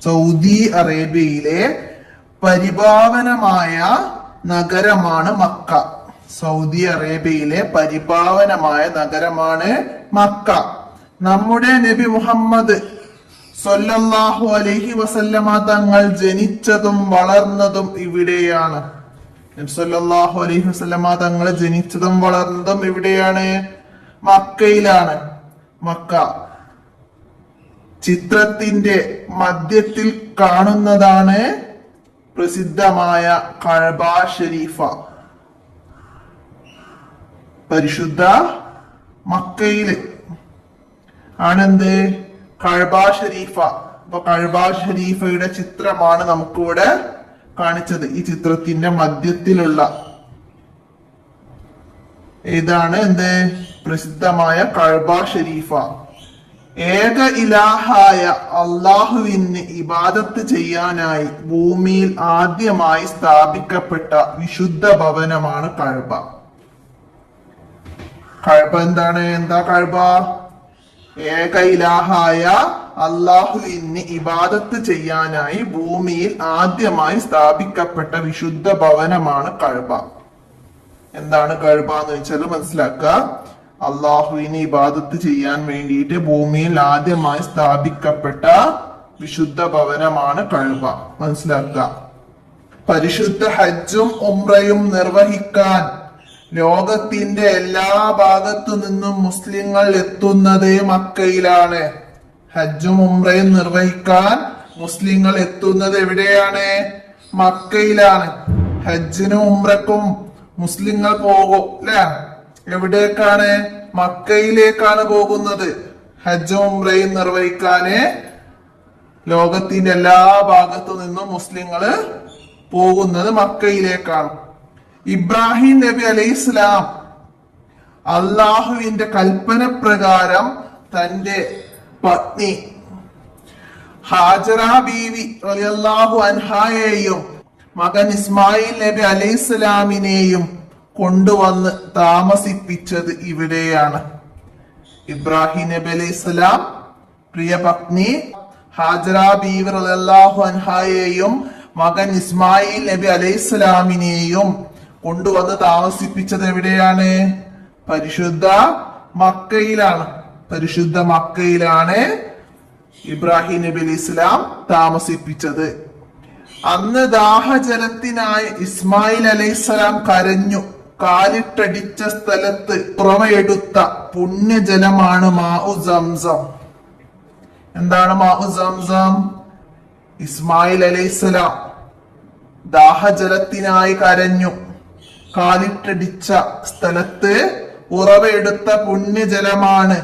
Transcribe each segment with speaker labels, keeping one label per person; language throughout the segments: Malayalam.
Speaker 1: സൗദി അറേബ്യയിലെ പരിപാവനമായ നഗരമാണ് മക്ക. സൗദി അറേബ്യയിലെ പരിപാവനമായ നഗരമാണ് മക്ക. നമ്മുടെ നബി മുഹമ്മദ് സ്വല്ലല്ലാഹു അലൈഹി വസല്ലമ തങ്ങൾ ജനിച്ചതും വളർന്നതും ഇവിടെയാണ്. നബി സ്വല്ലല്ലാഹു അലൈഹി വസല്ലമ തങ്ങൾ ജനിച്ചതും വളർന്നതും ഇവിടെയാണ്, മക്കയിലാണ്. മക്ക ചിത്രത്തിന്റെ മധ്യത്തിൽ കാണുന്നതാണ് പ്രസിദ്ധമായ കഅബ ഷരീഫ. പരിശുദ്ധ മക്കയില് ആണെന്ത് കഅബ ഷരീഫ. അപ്പൊ കഅബ ഷരീഫയുടെ ചിത്രമാണ് നമുക്കിവിടെ കാണിച്ചത്. ഈ ചിത്രത്തിന്റെ മധ്യത്തിലുള്ള ഇതാണ് എന്ത് പ്രസിദ്ധമായ കഅബ ഷരീഫ. ഏക ഇലാഹായ അള്ളാഹുവിന് ഇബാദത്ത് ചെയ്യാനായി ഭൂമിയിൽ ആദ്യമായി സ്ഥാപിക്കപ്പെട്ട വിശുദ്ധ ഭവനമാണ് കഅബ. കഅബ എന്താണ്? എന്താ കഅബ? ഏക ഇലാഹായ അള്ളാഹുവിന് ഇബാദത്ത് ചെയ്യാനായി ഭൂമിയിൽ ആദ്യമായി സ്ഥാപിക്കപ്പെട്ട വിശുദ്ധ ഭവനമാണ് കഅബ. എന്താണ് കഅബ എന്ന് വെച്ചാൽ മനസ്സിലാക്കുക. അള്ളാഹുവിന് ഇബാദത്ത് ചെയ്യാൻ വേണ്ടിയിട്ട് ഭൂമിയിൽ ആദ്യമായി സ്ഥാപിക്കപ്പെട്ട വിശുദ്ധ ഭവനമാണ് കഅബ. മനസ്സിലാക്കുക. പരിശുദ്ധ ഹജ്ജും ഉംറയും നിർവഹിക്കാൻ ലോകത്തിന്റെ എല്ലാ ഭാഗത്തു നിന്നും മുസ്ലിങ്ങൾ എത്തുന്നത് മക്കയിലാണ്. ഹജ്ജും ഉംറയും നിർവഹിക്കാൻ മുസ്ലിങ്ങൾ എത്തുന്നത് എവിടെയാണ്? മക്കയിലാണ്. ഹജ്ജിനും ഉംറക്കും മുസ്ലിങ്ങൾ പോകും അല്ലെ? എവിടേക്കാണ്? മക്കയിലേക്കാണ് പോകുന്നത്. ഹജ്ജും ഉംറയും നിർവഹിക്കാന് ലോകത്തിന്റെ എല്ലാ ഭാഗത്തു നിന്നും മുസ്ലിങ്ങള് പോകുന്നത് മക്കയിലേക്കാണ്. ഇബ്രാഹിം നബി അലൈഹിസ്സലാം അള്ളാഹുവിന്റെ കൽപ്പന പ്രകാരം തന്റെ പത്നി ഹാജറ ബീവി റളിയല്ലാഹു അൻഹായെയും മകൻ ഇസ്മായിൽ നബി അലൈഹിസ്സലാമിനെയും കൊണ്ടുവന്ന് താമസിപ്പിച്ചത് ഇവിടെയാണ്. ഇബ്രാഹിം നബി അലൈഹിസ്സലാം പ്രിയ പത്നി ഹാജറ ബീവി റളിയല്ലാഹു അൻഹായെയും മകൻ ഇസ്മായിൽ നബി അലൈഹിസ്സലാമിനെയും കൊണ്ടുവന്ന് താമസിപ്പിച്ചത് എവിടെയാണ്? പരിശുദ്ധ മക്കയിലാണ്. പരിശുദ്ധ മക്കയിലാണ് ഇബ്രാഹിം നബി അലൈഹി ഇസ്ലാം താമസിപ്പിച്ചത്. അന്ന് ദാഹജലത്തിനായി ഇസ്മായിൽ അലൈഹിസ്സലാം കരഞ്ഞു. കാലിട്ടടിച്ച സ്ഥലത്ത് ഉറവയെടുത്ത പുണ്യജലമാണ് മാഉ സംസം. എന്താണ് മാഉ സംസം? ഇസ്മായിൽ അലൈഹിസ്സലാം ദാഹജലത്തിനായി കരഞ്ഞു. കാലിട്ടടിച്ച സ്ഥലത്ത് ഉറവയെടുത്ത പുണ്യജലമാണ്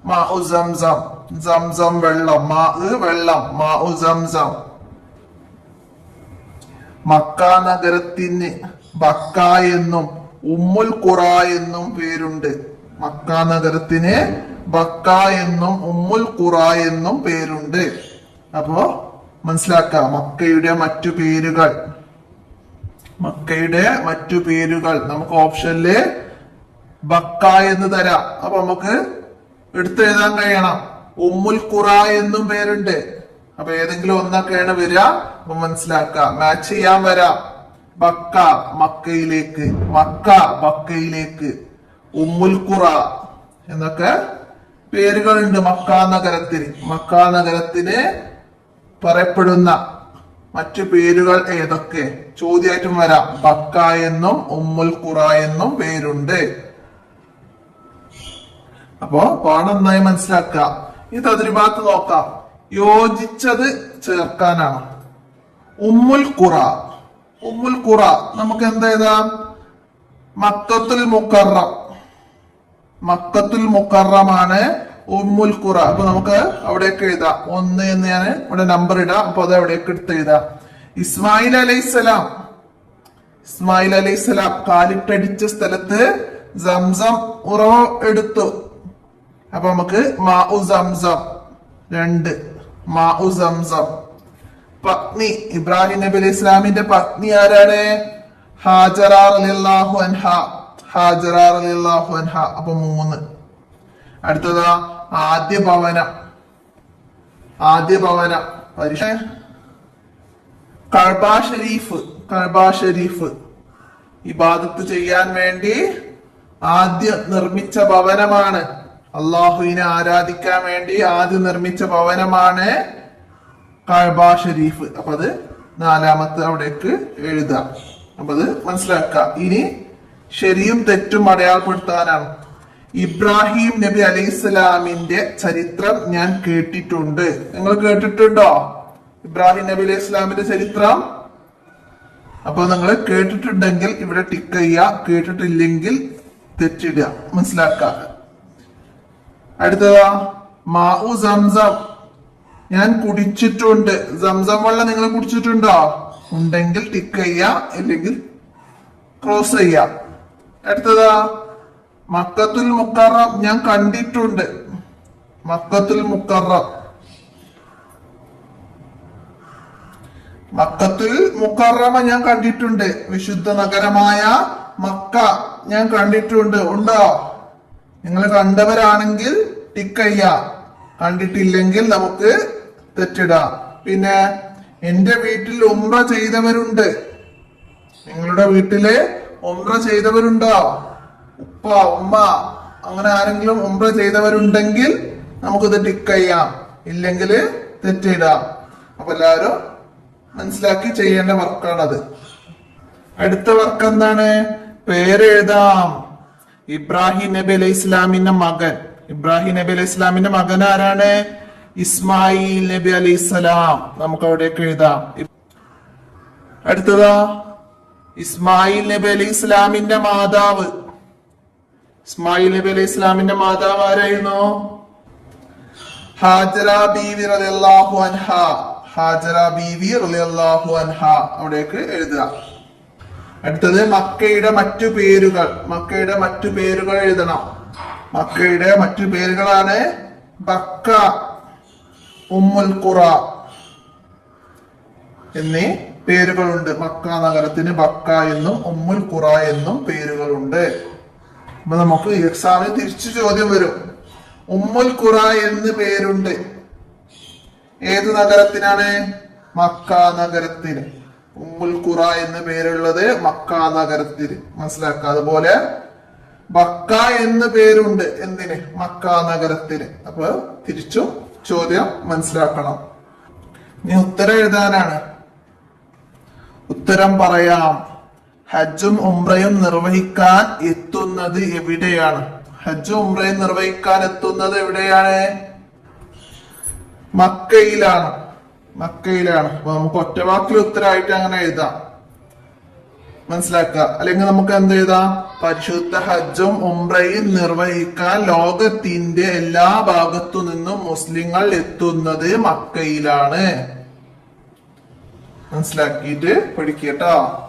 Speaker 1: മാഉ സംസം. സംസം വെള്ളം, വെള്ളം, മാഉ സംസം. മക്ക നഗരത്തിന് ബക്ക എന്നും ഉമ്മുൽ ഖുറ എന്നും പേരുണ്ട്. മക്ക നഗരത്തിന് ബക്ക എന്നും ഉമ്മുൽ ഖുറ എന്നും പേരുണ്ട്. അപ്പോ മനസ്സിലാക്കാം മക്കയുടെ മറ്റു പേരുകൾ. മക്കയുടെ മറ്റു പേരുകൾ നമുക്ക് ഓപ്ഷനില് ബക്ക എന്ന് തരാം. അപ്പൊ നമുക്ക് എടുത്തെഴുതാൻ കഴിയണം. ഉമ്മുൽ ഖുറ എന്നും പേരുണ്ട്. അപ്പൊ ഏതെങ്കിലും ഒന്നൊക്കെയാണ് വരിക. അപ്പൊ മനസ്സിലാക്കാം, മാച്ച് ചെയ്യാൻ വരാം. ബക്ക മക്കയിലേക്ക്, മക്ക ബക്കയിലേക്ക്, ഉമ്മുൽ ഖുറ എന്നൊക്കെ പേരുകളുണ്ട് മക്ക നഗരത്തിന്. മക്ക നഗരത്തിന് പറയപ്പെടുന്ന മറ്റു പേരുകൾ ഏതൊക്കെ ചോദ്യമായിട്ടും വരാം. ബക്ക എന്നും ഉമ്മുൽ ഖുറ എന്നും പേരുണ്ട്. അപ്പോ പാഠം നന്നായി മനസ്സിലാക്കുക. ഈ തദ്രിബാത്ത് നോക്കാം. യോജിച്ചത് ചേർക്കാനാണ്. ഉമ്മുൽ ഖുറ, ഉമ്മുൽ ഖുറ നമുക്ക് എന്താ എഴുതാം? മക്കത്തുൽ മുക്കറം. മക്കത്തുൽ മുക്കറമാണ് ഉമ്മുൽ ഖുറ. അപ്പൊ നമുക്ക് അവിടേക്ക് എഴുതാം. 1 എന്ന് ഞാൻ ഇവിടെ നമ്പർ ഇടാം. അപ്പൊ അത് അവിടേക്ക് എടുത്ത് എഴുതാം. ഇസ്മായിൽ അലൈഹിസ്സലാം, ഇസ്മായിൽ അലൈഹിസ്സലാം കാലിട്ടടിച്ച സ്ഥലത്ത് സംസം ഉറവ എടുത്തു. അപ്പൊ നമുക്ക് മാഉ സംസം 2, മാഉ സംസം. പത്നി ഇബ്രാഹിം നബി അലൈഹി ഇസ്ലാമിന്റെ പത്നി ആരാണ്? ഹാജറ റളിയല്ലാഹു അൻഹ. ഹാജറ റളിയല്ലാഹു അൻഹ. അപ്പൊ 3. അടുത്തതാ ആദ്യ ഭവനം. ആദ്യ ഭവനം കഅബ ഷരീഫ് ഇബാദത്ത് ചെയ്യാൻ വേണ്ടി ആദ്യം നിർമ്മിച്ച ഭവനമാണ്. അള്ളാഹുവിനെ ആരാധിക്കാൻ വേണ്ടി ആദ്യം നിർമ്മിച്ച ഭവനമാണ് കഅബ ഷരീഫ്. അപ്പൊ അത് നാലാമത്തെ അവിടേക്ക് എഴുതാം. അപ്പൊ അത് മനസ്സിലാക്കുക. ഇനി ശരിയും തെറ്റും അടയാളപ്പെടുത്താനാണ്. ഇബ്രാഹിം നബി അലൈഹിസ്സലാമിന്റെ ചരിത്രം ഞാൻ കേട്ടിട്ടുണ്ട്. നിങ്ങൾ കേട്ടിട്ടുണ്ടോ ഇബ്രാഹിം നബി അലൈഹി ഇസ്ലാമിന്റെ ചരിത്രം? അപ്പൊ നിങ്ങൾ കേട്ടിട്ടുണ്ടെങ്കിൽ ഇവിടെ ടിക്ക് ചെയ്യുക, കേട്ടിട്ടില്ലെങ്കിൽ തെറ്റിടുക. മനസ്സിലാക്കുക. അടുത്തതാ മാഉ സംസം, ഞാൻ കുടിച്ചിട്ടുണ്ട്. സംസം വെള്ളം നിങ്ങൾ കുടിച്ചിട്ടുണ്ടോ? ഉണ്ടെങ്കിൽ ടിക്ക് ചെയ്യുക, ഇല്ലെങ്കിൽ ക്രോസ് ചെയ്യുക. അടുത്തതാ മക്കത്തുൽ മുക്കറം, ഞാൻ കണ്ടിട്ടുണ്ട്. മക്കത്തുൽ മുക്കറം, മക്കത്തുൽ മുക്കറമ ഞാൻ കണ്ടിട്ടുണ്ട്. വിശുദ്ധ നഗരമായ മക്ക ഞാൻ കണ്ടിട്ടുണ്ട്. ഉണ്ടോ? നിങ്ങൾ കണ്ടവരാണെങ്കിൽ ടിക്ക് ചെയ്യാം, കണ്ടിട്ടില്ലെങ്കിൽ നമുക്ക് തെറ്റിടാം. പിന്നെ എന്റെ വീട്ടിൽ ഉംറ ചെയ്തവരുണ്ട്. നിങ്ങളുടെ വീട്ടില് ഉംറ ചെയ്തവരുണ്ടോ? ഉപ്പ ഉമ്മ അങ്ങനെ ആരെങ്കിലും ഉംറ ചെയ്തവരുണ്ടെങ്കിൽ നമുക്കിത് ടിക്ക് ചെയ്യാം, ഇല്ലെങ്കിൽ തെറ്റിടാം. അപ്പൊ എല്ലാവരും മനസ്സിലാക്കി ചെയ്യേണ്ട വർക്കാണത്. അടുത്ത വർക്ക് എന്താണ്? പേരെഴുതാം. ഇബ്രാഹിം നബി അലൈഹി ഇസ്ലാമിന്റെ മകൻ. ഇബ്രാഹിം നബി അലൈഹി ഇസ്ലാമിന്റെ മകൻ ആരാണ്? ഇസ്മായിൽ നബി അലൈഹി സ്വലാം. നമുക്ക് അവിടേക്ക് എഴുതാം. അടുത്തതാ ഇസ്മായിൽ നബി അലൈഹി ഇസ്ലാമിന്റെ മാതാവ്. ഇസ്മായിൽ നബി അലൈഹി ഇസ്ലാമിന്റെ മാതാവ് ആരായിരുന്നു? ഹാജറ ബീവി റളിയല്ലാഹു അൻഹ. ഹാജറ ബീവി റളിയല്ലാഹു അൻഹ അവിടേക്ക് എഴുതുക. അടുത്തത് മക്കയുടെ മറ്റു പേരുകൾ. മക്കയുടെ മറ്റു പേരുകൾ എഴുതണം. മക്കയുടെ മറ്റു പേരുകളാണ് ബക്ക, ഉമ്മുൽ ഖുറ എന്നീ പേരുകളുണ്ട്. മക്ക നഗരത്തിന് ബക്ക എന്നും ഉമ്മുൽ ഖുറ എന്നും പേരുകളുണ്ട്. അപ്പൊ നമുക്ക് എക്സാമിന് തിരിച്ചു ചോദ്യം വരും. ഉമ്മുൽ ഖുറ എന്ന് പേരുണ്ട്. ഏത് നഗരത്തിനാണ്? മക്ക നഗരത്തിന്. ഉമ്മുൽ ഖുറ എന്ന് പേരുള്ളത് മക്ക നഗരത്തിന്. മനസ്സിലാക്കുക. അതുപോലെ ബക്ക എന്ന് പേരുണ്ട്. എന്തിന്? മക്ക നഗരത്തിന്. അപ്പൊ തിരിച്ചും ചോദ്യം മനസ്സിലാക്കണം. ഇനി ഉത്തരം എഴുതാനാണ്. ഉത്തരം പറയാം. ഹജ്ജും ഉംറയും നിർവഹിക്കാൻ എത്തുന്നത് എവിടെയാണ്? ഹജ്ജും ഉംറയും നിർവഹിക്കാൻ എത്തുന്നത് എവിടെയാണ്? മക്കയിലാണ്. മക്കയിലാണ്. അപ്പൊ നമുക്ക് ഒറ്റവാക്കിൽ ഉത്തരമായിട്ട് അങ്ങനെ എഴുതാം. മനസ്സിലാക്കുക. അല്ലെങ്കിൽ നമുക്ക് എന്ത് എഴുതാം? പരിശുദ്ധ ഹജ്ജും ഉംറയും നിർവഹിക്കാൻ ലോകത്തിന്റെ എല്ലാ ഭാഗത്തു നിന്നും മുസ്ലിങ്ങൾ എത്തുന്നത് മക്കയിലാണ്. മനസ്സിലാക്കിയിട്ട് പഠിക്കട്ടോ.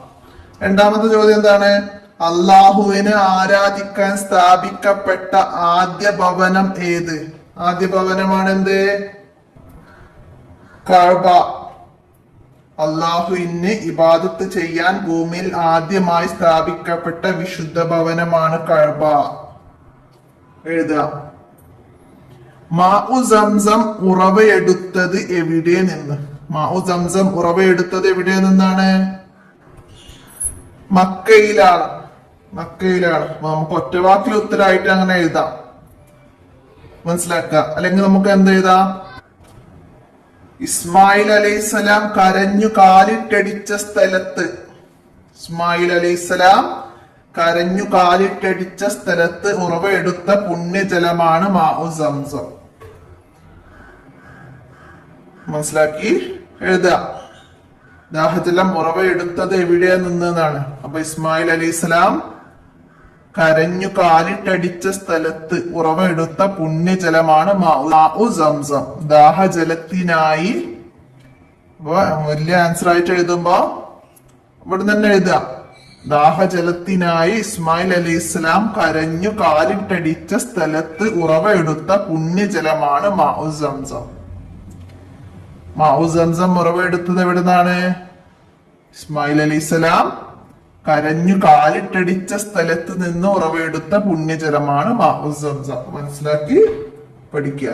Speaker 1: രണ്ടാമത്തെ ചോദ്യം എന്താണ്? അള്ളാഹുവിനെ ആരാധിക്കാൻ സ്ഥാപിക്കപ്പെട്ട ആദ്യ ഭവനം ഏത്? ആദ്യ ഭവനമാണ് എന്ത്? കഅബ. അള്ളാഹുവിന് ഇബാദത്ത് ചെയ്യാൻ ഭൂമിയിൽ ആദ്യമായി സ്ഥാപിക്കപ്പെട്ട വിശുദ്ധ ഭവനമാണ് കഅബ. എഴുതുക. മാഉ സംസം ഉറവയെടുത്തത് എവിടെ നിന്ന്? മാഉ സംസം ഉറവയെടുത്തത് എവിടെ നിന്നാണ്? മക്കയിലാണ്. മക്കയിലാണ്. നമുക്ക് ഒറ്റവാക്കിൽ ഉത്തരമായിട്ട് അങ്ങനെ എഴുതാം. മനസ്സിലാക്കുക. അല്ലെങ്കിൽ നമുക്ക് എന്ത് എഴുതാം? ഇസ്മായിൽ അലൈഹിസ്സലാം കരഞ്ഞു കാലിട്ടടിച്ച സ്ഥലത്ത്. ഇസ്മായിൽ അലൈഹിസ്സലാം കരഞ്ഞു കാലിട്ടടിച്ച സ്ഥലത്ത് ഉറവയെടുത്ത പുണ്യജലമാണ് മാഉ സംസം. മനസ്സിലാക്കി എഴുതുക. ദാഹജലം ഉറവയെടുത്തത് എവിടെ നിന്നാണ്? അപ്പൊ ഇസ്മായിൽ അലൈഹിസ്സലാം കരഞ്ഞു കാലിട്ടടിച്ച സ്ഥലത്ത് ഉറവെടുത്ത പുണ്യജലമാണ് മാഉ സംസം. ദാഹജലത്തിനായി വലിയ ആൻസർ ആയിട്ട് എഴുതുമ്പോ ഇവിടെ തന്നെ എഴുതുക. ദാഹജലത്തിനായി ഇസ്മായിൽ അലൈഹിസ്സലാം കരഞ്ഞു കാലിട്ടടിച്ച സ്ഥലത്ത് ഉറവെടുത്ത പുണ്യജലമാണ് മാഉ സംസം. മാഉ സംസം ഉറവെടുത്തത് എവിടുന്നാണ്? ഇസ്മായിൽ അലൈഹിസ്സലാം കരഞ്ഞു കാലിട്ടടിച്ച സ്ഥലത്ത് നിന്ന് ഉറവെടുത്ത പുണ്യജലമാണ് മാഉ സംസം. മനസ്സിലാക്കി പഠിക്കുക.